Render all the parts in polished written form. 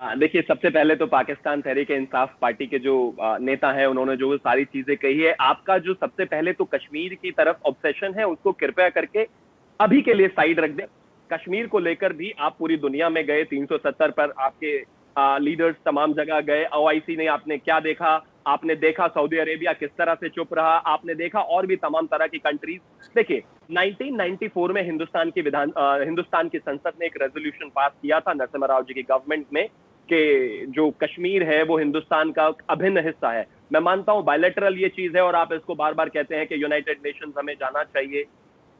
देखिए, सबसे पहले तो पाकिस्तान तहरीक-ए-इंसाफ पार्टी के जो नेता हैं, उन्होंने जो सारी चीजें कही है, आपका जो सबसे पहले तो कश्मीर की तरफ ऑब्सेशन है, उसको कृपया करके अभी के लिए साइड रख दें। कश्मीर को लेकर भी आप पूरी दुनिया में गए, 370 पर आपके लीडर्स तमाम जगह गए। ओआईसी ने आपने क्या देखा? आपने देखा सऊदी अरेबिया किस तरह से चुप रहा, आपने देखा और भी तमाम तरह की कंट्रीज। देखिए, 1994 में हिंदुस्तान की संसद ने एक रेजोल्यूशन पास किया था नरसिम्हा राव जी की गवर्नमेंट में, कि जो कश्मीर है वो हिंदुस्तान का अभिन्न हिस्सा है। मैं मानता हूं बायलैटरल ये चीज है और आप इसको बार बार कहते हैं कि यूनाइटेड नेशंस हमें जाना चाहिए।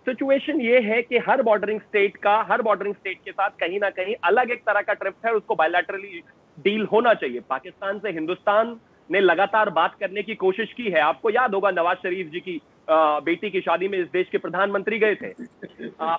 सिचुएशन ये है कि हर बॉर्डरिंग स्टेट के साथ कहीं ना कहीं अलग एक तरह का ट्रिप है, उसको बायलैटरली डील होना चाहिए। पाकिस्तान से हिंदुस्तान ने लगातार बात करने की कोशिश की है। आपको याद होगा नवाज शरीफ जी की बेटी की शादी में इस देश के प्रधानमंत्री गए थे।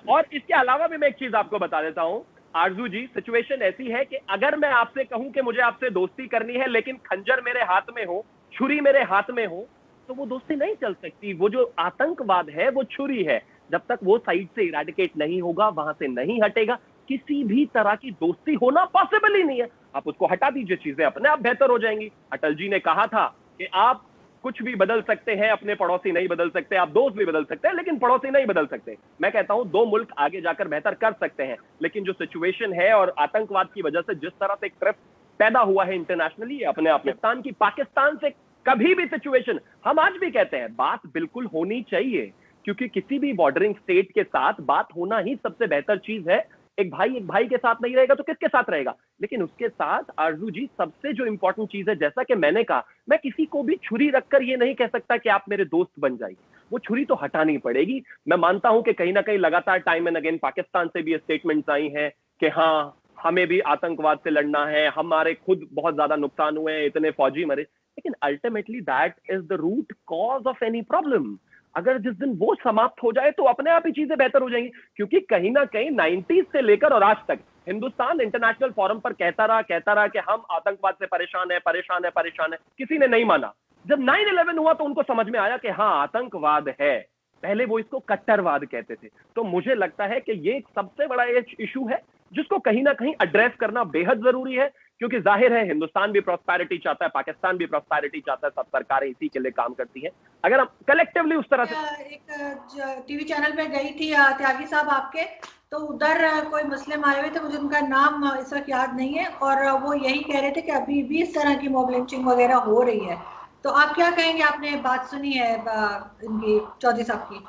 और इसके अलावा भी मैं एक चीज आपको बता देता हूं आरजू जी, सिचुएशन ऐसी है कि अगर मैं आपसे कहूं कि मुझे आपसे दोस्ती करनी है लेकिन खंजर मेरे हाथ में हो, छुरी मेरे हाथ में हो, तो वो दोस्ती नहीं चल सकती। वो जो आतंकवाद है वो छुरी है, जब तक वो साइड से इरेडिकेट नहीं होगा, वहां से नहीं हटेगा, किसी भी तरह की दोस्ती होना पॉसिबल ही नहीं है। आप उसको हटा दीजिए, चीजें अपने आप बेहतर हो जाएंगी। अटल जी ने कहा था कि आप कुछ भी बदल सकते हैं, अपने पड़ोसी नहीं बदल सकते, आप दोस्त भी बदल सकते हैं लेकिन पड़ोसी नहीं बदल सकते। मैं कहता हूं दो मुल्क आगे जाकर बेहतर कर सकते हैं, लेकिन जो सिचुएशन है और आतंकवाद की वजह से जिस तरह से एक ट्रिप पैदा हुआ है इंटरनेशनली, अपने आप में पाकिस्तान से कभी भी सिचुएशन, हम आज भी कहते हैं बात बिल्कुल होनी चाहिए, क्योंकि किसी भी बॉर्डरिंग स्टेट के साथ बात होना ही सबसे बेहतर चीज है। एक भाई के साथ नहीं रहेगा तो किसके साथ रहेगा? लेकिन उसके साथ आरजू जी सबसे जो इंपॉर्टेंट चीज है, जैसा कि मैंने कहा, मैं किसी को भी छुरी रखकर ये नहीं कह सकता कि आप मेरे दोस्त बन जाइए। वो छुरी तो हटानी पड़ेगी। मैं मानता हूं कि कहीं ना कहीं लगातार टाइम एंड अगेन पाकिस्तान से भी ये स्टेटमेंट्स आई हैं कि हाँ, हमें भी आतंकवाद से लड़ना है, हमारे खुद बहुत ज्यादा नुकसान हुए हैं, इतने फौजी मरे, लेकिन ultimately that is the root cause of any problem. अगर जिस दिन वो समाप्त हो जाए तो अपने आप ही चीजें बेहतर हो जाएंगी, क्योंकि कहीं ना कहीं 90s से लेकर और आज तक हिंदुस्तान इंटरनेशनल फोरम पर कहता रहा कि हम आतंकवाद से परेशान है, परेशान है, परेशान है, किसी ने नहीं माना। जब 9/11 हुआ तो उनको समझ में आया कि हाँ, आतंकवाद है। पहले वो इसको कट्टरवाद कहते थे। तो मुझे लगता है कि ये एक सबसे बड़ा इशू है जिसको कहीं ना कहीं एड्रेस करना बेहद जरूरी है, क्योंकि जाहिर है हिंदुस्तान भी प्रॉस्पेरिटी चाहता है, पाकिस्तान भी प्रॉस्पेरिटी चाहता है, सब सरकारें इसी के लिए काम करती हैं। अगर हम कलेक्टिवली उस तरह से एक टीवी चैनल पे गई थी त्यागी साहब आपके, तो उधर कोई मुस्लिम आए हुए थे, मुझे उनका नाम इस वक्त याद नहीं है, और वो यही कह रहे थे कि अभी भी इस तरह की मॉब लिंचिंग वगैरह हो रही है। तो आप क्या कहेंगे? आपने बात सुनी है इनकी, चौधरी साहब की?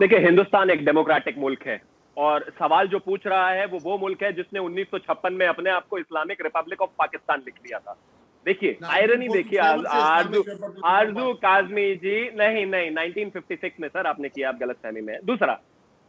देखिए, हिंदुस्तान एक डेमोक्रेटिक मुल्क है और सवाल जो पूछ रहा है वो मुल्क है जिसने 1956 में अपने आप को इस्लामिक रिपब्लिक ऑफ पाकिस्तान लिख लिया था। देखिए आयरनी, देखिए 1947 से आरजू इस्लामिक रिपब्लिक ऑफ आरजू पाकिस्तान। काजमी जी, नहीं नहीं, 1956 में सर आपने किया, आप गलत फहमी में। दूसरा,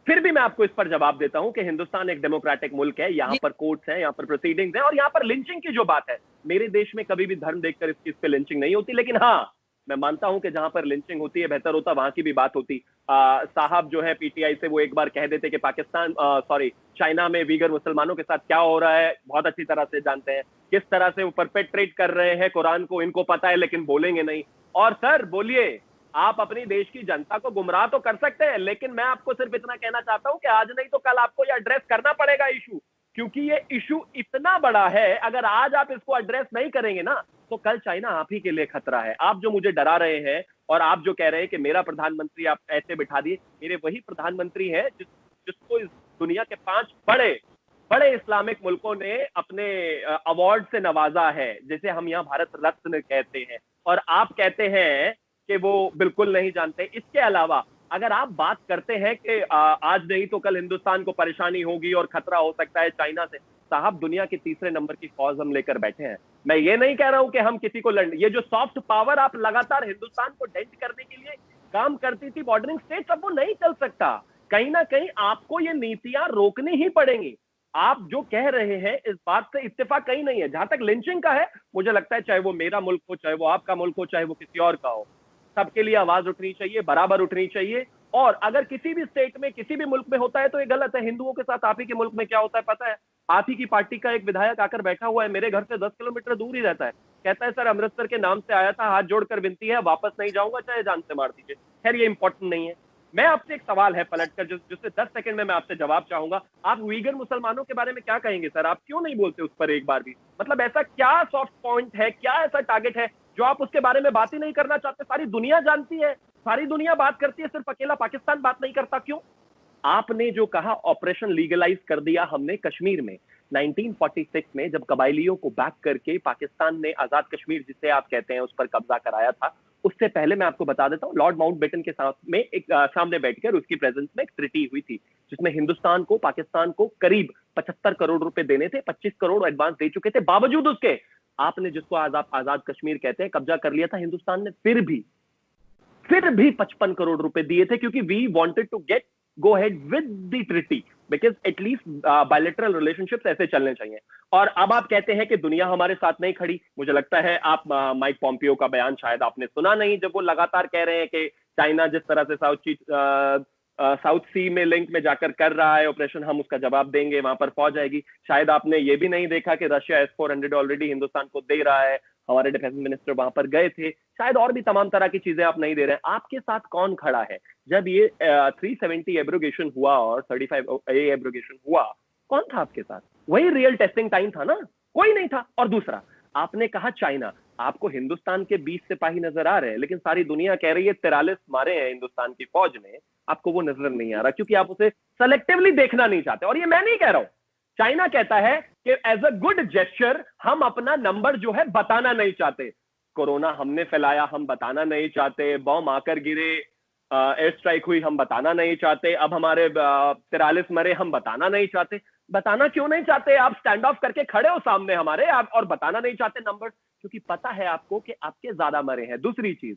फिर भी मैं आपको इस पर जवाब देता हूं कि हिंदुस्तान एक डेमोक्रेटिक मुल्क है, यहां जी। पर कोर्ट्स हैं, यहां पर प्रोसीडिंग्स हैं, और यहां पर लिंचिंग की जो बात है, मेरे देश में कभी भी धर्म देखकर इस चीज पे लिंचिंग नहीं होती। लेकिन हाँ, मैं मानता हूं कि जहां पर लिंचिंग होती है बेहतर होता, वहां की भी बात होती। साहब जो है पीटीआई से, वो एक बार कह देते कि पाकिस्तान, सॉरी, चाइना में वीगर मुसलमानों के साथ क्या हो रहा है बहुत अच्छी तरह से जानते हैं, किस तरह से वो परपेट्रेट कर रहे हैं कुरान को, इनको पता है लेकिन बोलेंगे नहीं। और सर बोलिए, आप अपनी देश की जनता को गुमराह तो कर सकते हैं, लेकिन मैं आपको सिर्फ इतना कहना चाहता हूं कि आज नहीं तो कल आपको यह एड्रेस करना पड़ेगा इशू, क्योंकि ये इशू इतना बड़ा है। अगर आज आप इसको एड्रेस नहीं करेंगे ना, तो कल चाइना आप ही के लिए खतरा है। आप जो मुझे डरा रहे हैं और आप जो कह रहे हैं कि मेरा प्रधानमंत्री आप ऐसे बिठा दिए, मेरे वही प्रधानमंत्री है जिसको इस दुनिया के 5 बड़े बड़े इस्लामिक मुल्कों ने अपने अवार्ड से नवाजा है, जिसे हम यहाँ भारत रत्न कहते हैं, और आप कहते हैं कि वो बिल्कुल नहीं जानते। इसके अलावा अगर आप बात करते हैं कि आज नहीं तो कल हिंदुस्तान को परेशानी होगी और खतरा हो सकता है चाइना से, साहब दुनिया की तीसरे नंबर की फौज हम लेकर बैठे हैं। मैं ये नहीं कह रहा हूं कि हम किसी को लड़, ये जो सॉफ्ट पावर आप लगातार हिंदुस्तान को डेंट करने के लिए काम करती थी बॉर्डरिंग स्टेट, अब वो नहीं चल सकता। कहीं ना कहीं आपको ये नीतियां रोकनी ही पड़ेंगी। आप जो कह रहे हैं इस बात से इत्तेफाक कहीं नहीं है। जहां तक लिंचिंग का है, मुझे लगता है चाहे वो मेरा मुल्क हो, चाहे वो आपका मुल्क हो, चाहे वो किसी और का हो, सबके लिए आवाज उठनी चाहिए, बराबर उठनी चाहिए। और अगर किसी भी स्टेट में, किसी भी मुल्क में होता है तो ये गलत है। हिंदुओं के साथ आप ही के मुल्क में क्या होता है पता है? आप ही की पार्टी का एक विधायक आकर बैठा हुआ है, मेरे घर से 10 किलोमीटर दूर ही रहता है, कहता है सर अमृतसर के नाम से आया था, हाथ जोड़कर विनती है, वापस नहीं जाऊंगा, चाहे जान से मार दीजिए। खैर ये इंपॉर्टेंट नहीं है। मैं आपसे एक सवाल है पलटकर जिससे 10 सेकंड में मैं आपसे जवाब चाहूंगा, आप उइगर मुसलमानों के बारे में क्या कहेंगे सर? आप क्यों नहीं बोलते उस पर एक बार भी? मतलब ऐसा क्या सॉफ्ट पॉइंट है, क्या ऐसा टारगेट है जो आप उसके बारे में बात ही नहीं करना चाहते? सारी दुनिया जानती है, सारी दुनिया बात करती है, सिर्फ अकेला पाकिस्तान बात नहीं करता, क्यों? आपने जो कहा ऑपरेशन लीगलाइज कर दिया हमने कश्मीर में, 1946 में जब कबायलियों को बैक करके पाकिस्तान ने आजाद कश्मीर जिसे आप कहते हैं उस पर कब्जा कराया था, उससे पहले मैं आपको बता देता हूं लॉर्ड माउंटबेटन के साथ में एक सामने बैठकर उसकी प्रेजेंस में एक ट्रीटी हुई थी जिसमें हिंदुस्तान को पाकिस्तान को करीब 75 करोड़ रुपए देने थे, 25 करोड़ एडवांस दे चुके थे। बावजूद उसके आपने जिसको आजाद कश्मीर कहते हैं कब्जा कर लिया था हिंदुस्तान ने, फिर भी 55 करोड़ रुपए दिए थे क्योंकि we wanted to get go ahead with the treaty because at least bilateral relationships ऐसे चलने चाहिए। और अब आप कहते हैं कि दुनिया हमारे साथ नहीं खड़ी। मुझे लगता है आप माइक पॉम्पियो का बयान शायद आपने सुना नहीं, जब वो लगातार कह रहे हैं कि चाइना जिस तरह से साउथ सी में लिंक में जाकर कर रहा है ऑपरेशन, हम उसका जवाब देंगे, वहां पर फौज आएगी। शायद आपने ये भी नहीं देखा कि रशिया S-400 ऑलरेडी हिंदुस्तान को दे रहा है, हमारे डिफेंस मिनिस्टर वहां पर गए थे। शायद और भी तमाम तरह की चीजें आप नहीं दे रहे हैं। आपके साथ कौन खड़ा है? जब ये 370 एब्रोगेशन हुआ और 35A एब्रोगेशन हुआ, कौन था आपके साथ? वही रियल टेस्टिंग टाइम था ना, कोई नहीं था। और दूसरा, आपने कहा चाइना, आपको हिंदुस्तान के 20 सिपाही नजर आ रहे हैं, लेकिन सारी दुनिया कह रही है 43 मारे हैं हिंदुस्तान की फौज ने, आपको वो नजर नहीं आ रहा क्योंकि आप उसे सेलेक्टिवली देखना नहीं चाहते। और ये मैं नहीं कह रहा हूं, चाइना कहता है कि एज अ गुड जेस्चर हम अपना नंबर जो है बताना नहीं चाहते। कोरोना हमने फैलाया, हम बताना नहीं चाहते। बॉम्ब आकर गिरे, एयर स्ट्राइक हुई, हम बताना नहीं चाहते। अब हमारे 43 मरे, हम बताना नहीं चाहते। बताना क्यों नहीं चाहते? आप स्टैंड ऑफ करके खड़े हो सामने हमारे, आप और बताना नहीं चाहते नंबर, क्योंकि पता है आपको कि आपके ज्यादा मरे हैं। दूसरी चीज,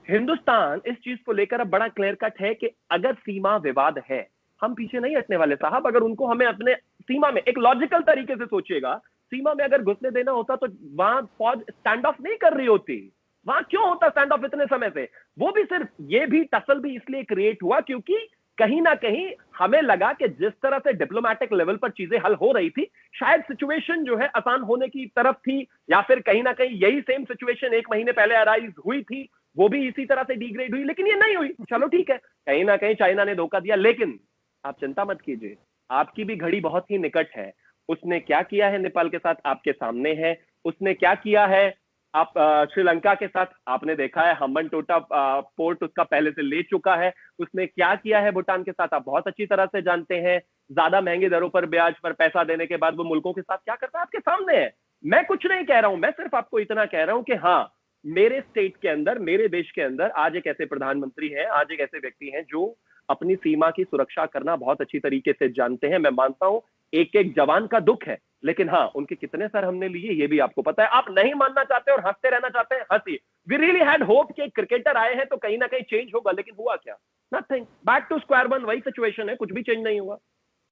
हिंदुस्तान इस चीज को लेकर अब बड़ा क्लियर कट है कि अगर सीमा विवाद है, हम पीछे नहीं हटने वाले साहब। अगर उनको हमें अपने सीमा में एक लॉजिकल तरीके से सोचिएगा, सीमा में अगर घुसने देना होता तो वहां फौज स्टैंड ऑफ नहीं कर रही होती। वहां क्यों होता स्टैंड ऑफ इतने समय से? वो भी सिर्फ ये भी टसल भी इसलिए क्रिएट हुआ क्योंकि कहीं ना कहीं हमें लगा कि जिस तरह से डिप्लोमेटिक लेवल पर चीजें हल हो रही थी, शायद सिचुएशन जो है आसान होने की तरफ थी, या फिर कहीं ना कहीं यही सेम सिचुएशन 1 महीने पहले अराइज हुई थी, वो भी इसी तरह से डिग्रेड हुई, लेकिन ये नहीं हुई। चलो ठीक है, कहीं ना कहीं चाइना ने धोखा दिया, लेकिन आप चिंता मत कीजिए, आपकी भी घड़ी बहुत ही निकट है। उसने क्या किया है नेपाल के साथ आपके सामने है। उसने क्या किया है आप श्रीलंका के साथ आपने देखा है, हम्बनटोटा पोर्ट उसका पहले से ले चुका है। उसने क्या किया है भूटान के साथ आप बहुत अच्छी तरह से जानते हैं। ज्यादा महंगी दरों पर ब्याज पर पैसा देने के बाद वो मुल्कों के साथ क्या करता है आपके सामने है। मैं कुछ नहीं कह रहा हूं, मैं सिर्फ आपको इतना कह रहा हूं कि हाँ, मेरे स्टेट के अंदर, मेरे देश के अंदर आज एक ऐसे प्रधानमंत्री हैं, आज एक ऐसे व्यक्ति हैं जो अपनी सीमा की सुरक्षा करना बहुत अच्छी तरीके से जानते हैं। मैं मानता हूं एक एक जवान का दुख है, लेकिन हाँ, उनके कितने सर हमने लिए ये भी आपको पता है। आप नहीं मानना चाहते और हंसते रहना चाहते हैं, हंसिए। वी रियली हैड होप कि क्रिकेटर आए हैं तो कहीं ना कहीं चेंज होगा, लेकिन हुआ क्या? Nothing, back to square one, वही सिचुएशन है, कुछ भी चेंज नहीं हुआ।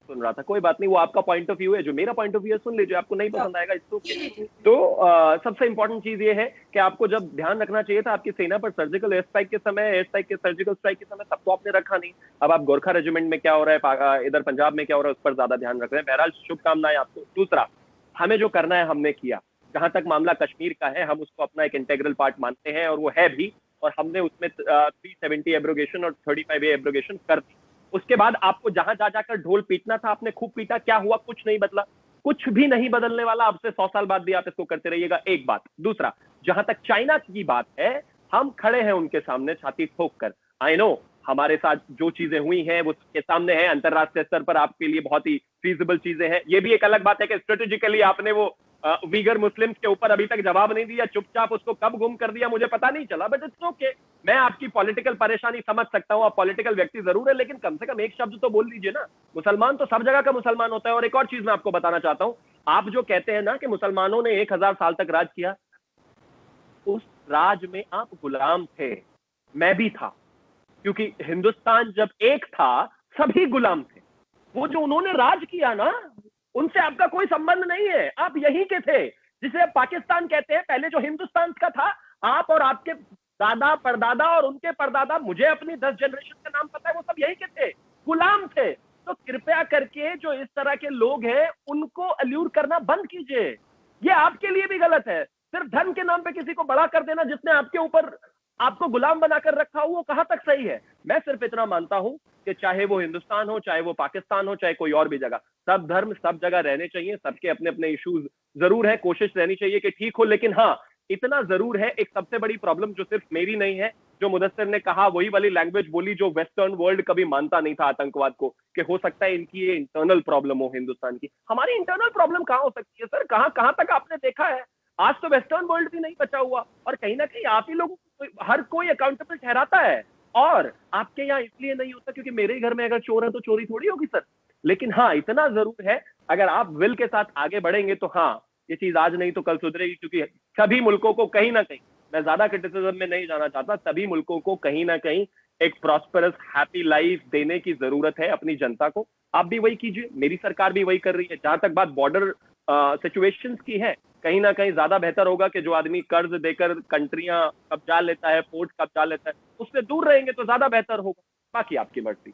सुन रहा था, कोई बात नहीं, वो आपका पॉइंट ऑफ व्यू है, जो मेरा पॉइंट ऑफ व्यू है सुन लीजिए, आपको नहीं पसंद आएगा इसको। तो सबसे इंपॉर्टेंट चीज ये है कि आपको जब ध्यान रखना चाहिए था आपकी सेना पर सर्जिकल एयर स्ट्राइक के समय, एयर स्ट्राइक के सर्जिकल स्ट्राइक के समय, तब तो आपने रखा नहीं। अब आप गोरखा रेजिमेंट में क्या हो रहा है, इधर पंजाब में क्या हो रहा है, उस पर ज्यादा ध्यान रख रहे हैं। बहरहाल शुभकामनाएं आपको। दूसरा, हमें जो करना है हमने किया। जहां तक मामला कश्मीर का है, हम उसको अपना एक इंटेग्रल पार्ट मानते हैं और वो है भी, और हमने उसमें 370 एब्रोगेशन और 35A एब्रोगेशन कर दी। उसके बाद आपको जहां जा जाकर ढोल पीटना था आपने खूब पीटा, क्या हुआ? कुछ नहीं बदला, कुछ भी नहीं बदलने वाला। अब से 100 साल बाद भी आप इसको करते रहिएगा, एक बात। दूसरा, जहां तक चाइना की बात है, हम खड़े हैं उनके सामने छाती ठोक कर। आई नो हमारे साथ जो चीजें हुई हैं वो के सामने है, अंतरराष्ट्रीय स्तर पर आपके लिए बहुत ही फीजिबल चीजें हैं। ये भी एक अलग बात है कि स्ट्रेटेजिकली आपने वो वीगर मुस्लिम्स के ऊपर अभी तक जवाब नहीं दिया, चुपचाप उसको कब गुम कर दिया मुझे पता नहीं चला, बट इट्स ओके। मैं आपकी पॉलिटिकल परेशानी समझ सकता हूं, आप पॉलिटिकल व्यक्ति जरूर है, लेकिन कम से कम एक शब्द तो बोल दीजिए ना। मुसलमान तो सब जगह का मुसलमान होता है। और एक और चीज मैं आपको बताना चाहता हूं, आप जो कहते हैं ना कि मुसलमानों ने 1000 साल तक राज किया, उस राज में आप गुलाम थे, मैं भी था, क्योंकि हिंदुस्तान जब एक था सभी गुलाम थे। वो जो उन्होंने राज किया ना, उनसे आपका कोई संबंध नहीं है, आप यहीं के थे। जिसे आप पाकिस्तान कहते हैं, पहले जो हिंदुस्तान का था, आप और आपके दादा परदादा और उनके परदादा, मुझे अपनी 10 जनरेशन का नाम पता है, वो सब यहीं के थे, गुलाम थे। तो कृपया करके जो इस तरह के लोग हैं उनको अल्यूर करना बंद कीजिए। ये आपके लिए भी गलत है, सिर्फ धर्म के नाम पे किसी को बड़ा कर देना, जिसने आपके ऊपर आपको गुलाम बनाकर रखा हो, वो कहां तक सही है? मैं सिर्फ इतना मानता हूं कि चाहे वो हिंदुस्तान हो, चाहे वो पाकिस्तान हो, चाहे कोई और भी जगह, सब धर्म सब जगह रहने चाहिए, सबके अपने अपने इश्यूज जरूर है, कोशिश रहनी चाहिए कि ठीक हो। लेकिन हाँ, इतना जरूर है, एक सबसे बड़ी प्रॉब्लम जो सिर्फ मेरी नहीं है, जो मुदस्सिर ने कहा वही वाली लैंग्वेज बोली जो वेस्टर्न वर्ल्ड कभी मानता नहीं था आतंकवाद को, कि हो सकता है इनकी ये इंटरनल प्रॉब्लम हो हिंदुस्तान की। हमारी इंटरनल प्रॉब्लम कहां हो सकती है सर? कहां कहां तक आपने देखा है? आज तो वेस्टर्न वर्ल्ड भी नहीं बचा हुआ, और कहीं ना कहीं आप ही लोगों को हर कोई अकाउंटेबल ठहराता है। और आपके यहाँ इसलिए नहीं होता क्योंकि मेरे ही घर में अगर चोर है तो चोरी थोड़ी होगी सर। लेकिन हाँ, इतना जरूर है, अगर आप विल के साथ आगे बढ़ेंगे तो हाँ, ये चीज आज नहीं तो कल सुधरेगी। क्योंकि सभी मुल्कों को कहीं ना कहीं, मैं ज्यादा क्रिटिसिज्म में नहीं जाना चाहता, सभी मुल्कों को कहीं ना कहीं एक प्रॉस्परस हैप्पी लाइफ देने की जरूरत है अपनी जनता को। आप भी वही कीजिए, मेरी सरकार भी वही कर रही है। जहां तक बात बॉर्डर सिचुएशंस की है, कहीं ना कहीं ज्यादा बेहतर होगा कि जो आदमी कर्ज देकर कंट्रियां कब्जा लेता है, पोर्ट कब्जा लेता है, उससे दूर रहेंगे तो ज्यादा बेहतर होगा। बाकी आपकी मर्जी।